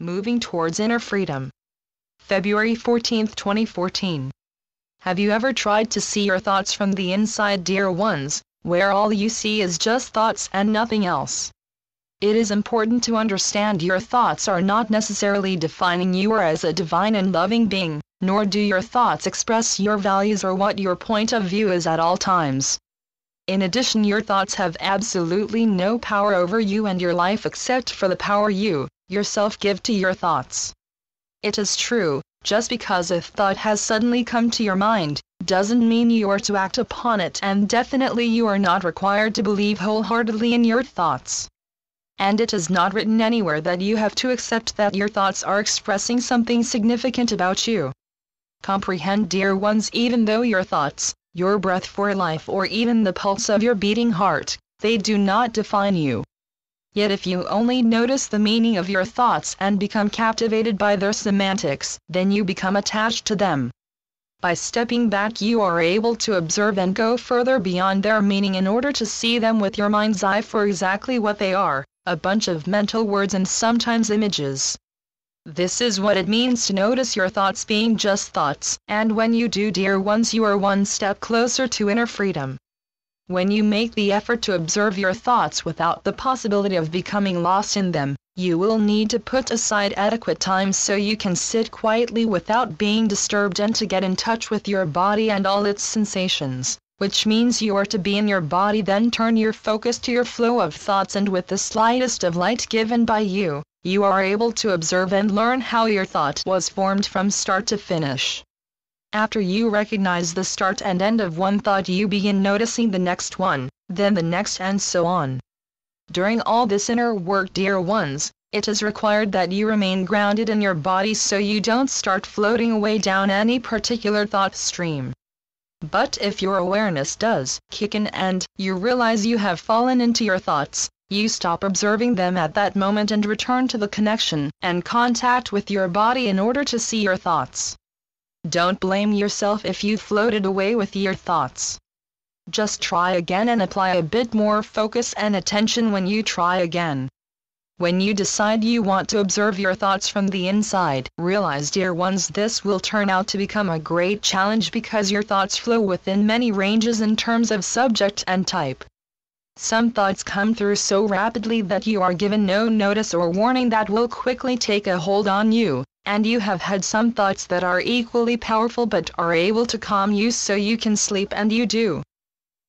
moving towards inner freedom. February 14, 2014. Have you ever tried to see your thoughts from the inside, dear ones, where all you see is just thoughts and nothing else? It is important to understand your thoughts are not necessarily defining you as a divine and loving being, nor do your thoughts express your values or what your point of view is at all times. In addition, your thoughts have absolutely no power over you and your life except for the power you, yourself, give to your thoughts. It is true, just because a thought has suddenly come to your mind, doesn't mean you are to act upon it, and definitely you are not required to believe wholeheartedly in your thoughts. And it is not written anywhere that you have to accept that your thoughts are expressing something significant about you. Comprehend, dear ones, even though your thoughts, your breath for life, or even the pulse of your beating heart, they do not define you. Yet if you only notice the meaning of your thoughts and become captivated by their semantics, then you become attached to them. By stepping back, you are able to observe and go further beyond their meaning in order to see them with your mind's eye for exactly what they are, a bunch of mental words and sometimes images. This is what it means to notice your thoughts being just thoughts, and when you do, dear ones, you are one step closer to inner freedom. When you make the effort to observe your thoughts without the possibility of becoming lost in them, you will need to put aside adequate time so you can sit quietly without being disturbed and to get in touch with your body and all its sensations, which means you are to be in your body. Then turn your focus to your flow of thoughts, and with the slightest of light given by you, you are able to observe and learn how your thought was formed from start to finish. After you recognize the start and end of one thought, you begin noticing the next one, then the next, and so on. During all this inner work, dear ones, it is required that you remain grounded in your body so you don't start floating away down any particular thought stream. But if your awareness does kick in and you realize you have fallen into your thoughts, you stop observing them at that moment and return to the connection and contact with your body in order to see your thoughts. Don't blame yourself if you floated away with your thoughts. Just try again and apply a bit more focus and attention when you try again. When you decide you want to observe your thoughts from the inside, realize, dear ones, this will turn out to become a great challenge because your thoughts flow within many ranges in terms of subject and type. Some thoughts come through so rapidly that you are given no notice or warning that will quickly take a hold on you, and you have had some thoughts that are equally powerful but are able to calm you so you can sleep, and you do.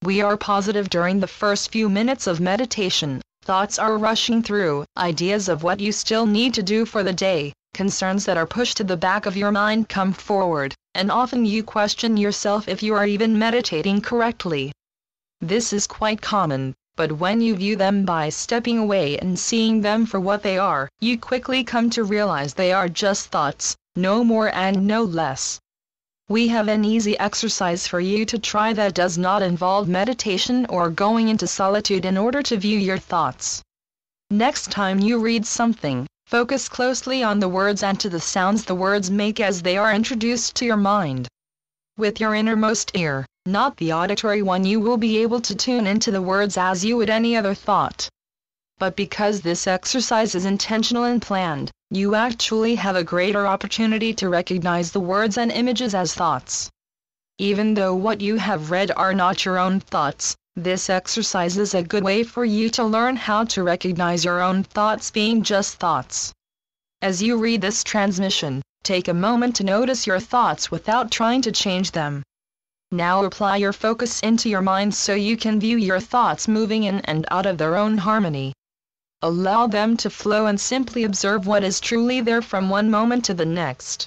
We are positive during the first few minutes of meditation, thoughts are rushing through, ideas of what you still need to do for the day, concerns that are pushed to the back of your mind come forward, and often you question yourself if you are even meditating correctly. This is quite common, but when you view them by stepping away and seeing them for what they are, you quickly come to realize they are just thoughts, no more and no less. We have an easy exercise for you to try that does not involve meditation or going into solitude in order to view your thoughts. Next time you read something, focus closely on the words and to the sounds the words make as they are introduced to your mind. With your innermost ear, not the auditory one, you will be able to tune into the words as you would any other thought. But because this exercise is intentional and planned, you actually have a greater opportunity to recognize the words and images as thoughts. Even though what you have read are not your own thoughts, this exercise is a good way for you to learn how to recognize your own thoughts being just thoughts. As you read this transmission, take a moment to notice your thoughts without trying to change them. Now apply your focus into your mind so you can view your thoughts moving in and out of their own harmony. Allow them to flow and simply observe what is truly there from one moment to the next.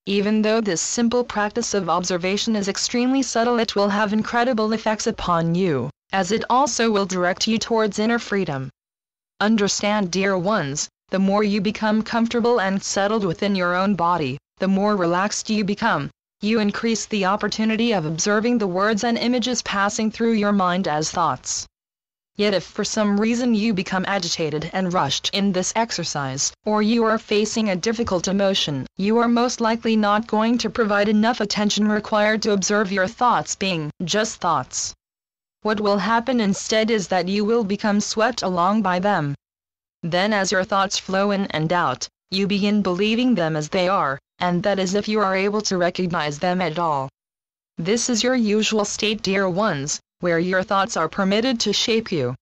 Even though this simple practice of observation is extremely subtle, it will have incredible effects upon you, as it also will direct you towards inner freedom. Understand, dear ones, the more you become comfortable and settled within your own body, the more relaxed you become. You increase the opportunity of observing the words and images passing through your mind as thoughts. Yet if for some reason you become agitated and rushed in this exercise, or you are facing a difficult emotion, you are most likely not going to provide enough attention required to observe your thoughts being just thoughts. What will happen instead is that you will become swept along by them. Then as your thoughts flow in and out, you begin believing them as they are, and that is if you are able to recognize them at all. This is your usual state, dear ones, where your thoughts are permitted to shape you.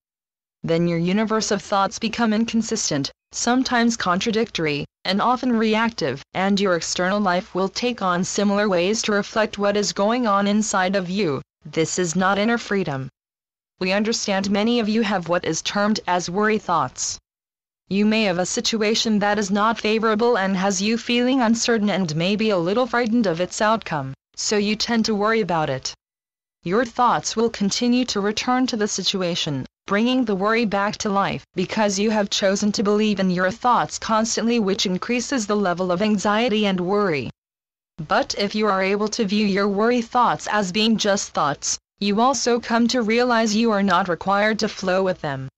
Then your universe of thoughts become inconsistent, sometimes contradictory, and often reactive, and your external life will take on similar ways to reflect what is going on inside of you. This is not inner freedom. We understand many of you have what is termed as worry thoughts. You may have a situation that is not favorable and has you feeling uncertain and maybe a little frightened of its outcome, so you tend to worry about it. Your thoughts will continue to return to the situation, bringing the worry back to life, because you have chosen to believe in your thoughts constantly, which increases the level of anxiety and worry. But if you are able to view your worry thoughts as being just thoughts, you also come to realize you are not required to flow with them.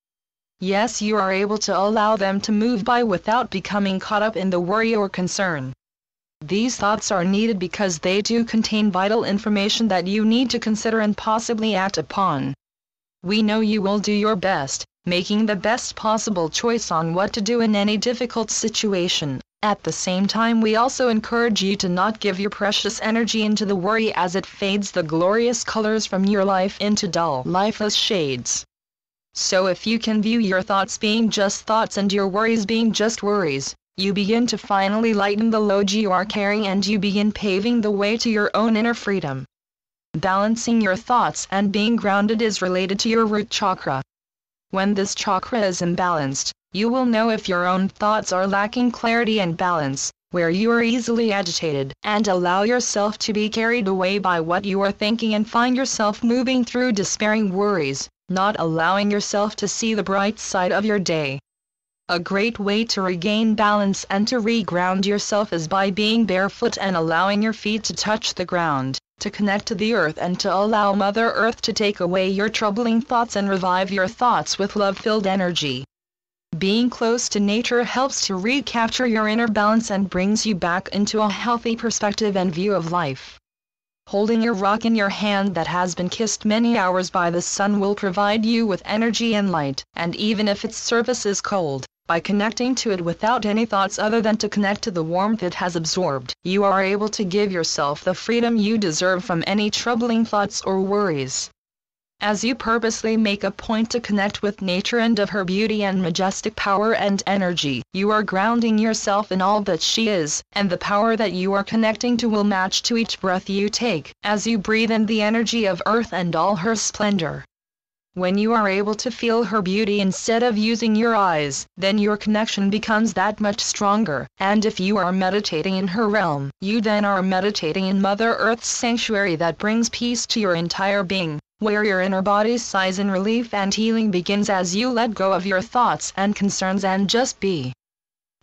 Yes, you are able to allow them to move by without becoming caught up in the worry or concern. These thoughts are needed because they do contain vital information that you need to consider and possibly act upon. We know you will do your best, making the best possible choice on what to do in any difficult situation. At the same time, we also encourage you to not give your precious energy into the worry, as it fades the glorious colors from your life into dull, lifeless shades. So if you can view your thoughts being just thoughts and your worries being just worries, you begin to finally lighten the load you are carrying, and you begin paving the way to your own inner freedom. Balancing your thoughts and being grounded is related to your root chakra. When this chakra is imbalanced, you will know if your own thoughts are lacking clarity and balance, where you are easily agitated, and allow yourself to be carried away by what you are thinking and find yourself moving through despairing worries, not allowing yourself to see the bright side of your day. A great way to regain balance and to reground yourself is by being barefoot and allowing your feet to touch the ground, to connect to the earth and to allow Mother Earth to take away your troubling thoughts and revive your thoughts with love-filled energy. Being close to nature helps to recapture your inner balance and brings you back into a healthy perspective and view of life. Holding your rock in your hand that has been kissed many hours by the sun will provide you with energy and light, and even if its surface is cold, by connecting to it without any thoughts other than to connect to the warmth it has absorbed, you are able to give yourself the freedom you deserve from any troubling thoughts or worries. As you purposely make a point to connect with nature and of her beauty and majestic power and energy, you are grounding yourself in all that she is, and the power that you are connecting to will match to each breath you take, as you breathe in the energy of Earth and all her splendor. When you are able to feel her beauty instead of using your eyes, then your connection becomes that much stronger, and if you are meditating in her realm, you then are meditating in Mother Earth's sanctuary that brings peace to your entire being, where your inner body sighs in relief and healing begins as you let go of your thoughts and concerns and just be.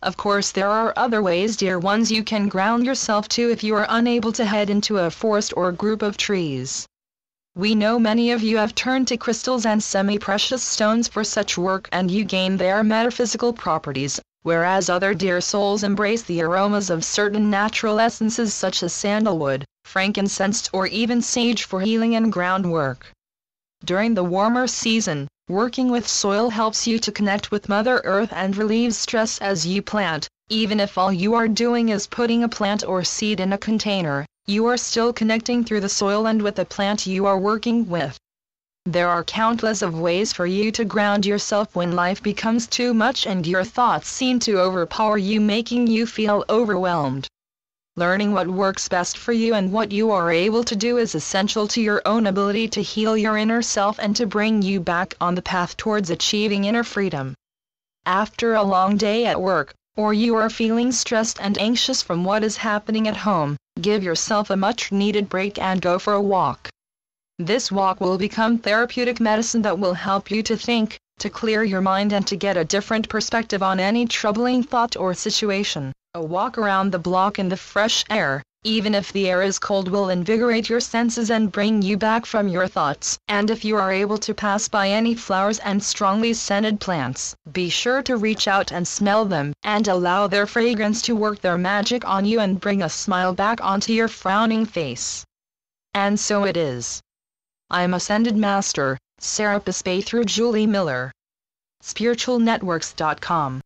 Of course, there are other ways, dear ones, you can ground yourself to if you are unable to head into a forest or group of trees. We know many of you have turned to crystals and semi-precious stones for such work, and you gain their metaphysical properties, whereas other dear souls embrace the aromas of certain natural essences such as sandalwood, frankincense, or even sage for healing and groundwork. During the warmer season, working with soil helps you to connect with Mother Earth and relieves stress as you plant. Even if all you are doing is putting a plant or seed in a container, you are still connecting through the soil and with the plant you are working with. There are countless of ways for you to ground yourself when life becomes too much and your thoughts seem to overpower you, making you feel overwhelmed. Learning what works best for you and what you are able to do is essential to your own ability to heal your inner self and to bring you back on the path towards achieving inner freedom. After a long day at work, or you are feeling stressed and anxious from what is happening at home, give yourself a much-needed break and go for a walk. This walk will become therapeutic medicine that will help you to think, to clear your mind and to get a different perspective on any troubling thought or situation. A walk around the block in the fresh air, even if the air is cold, will invigorate your senses and bring you back from your thoughts. And if you are able to pass by any flowers and strongly scented plants, be sure to reach out and smell them, and allow their fragrance to work their magic on you and bring a smile back onto your frowning face. And so it is. I'm Ascended Master, Serapis Bey through Julie Miller. SpiritualNetworks.com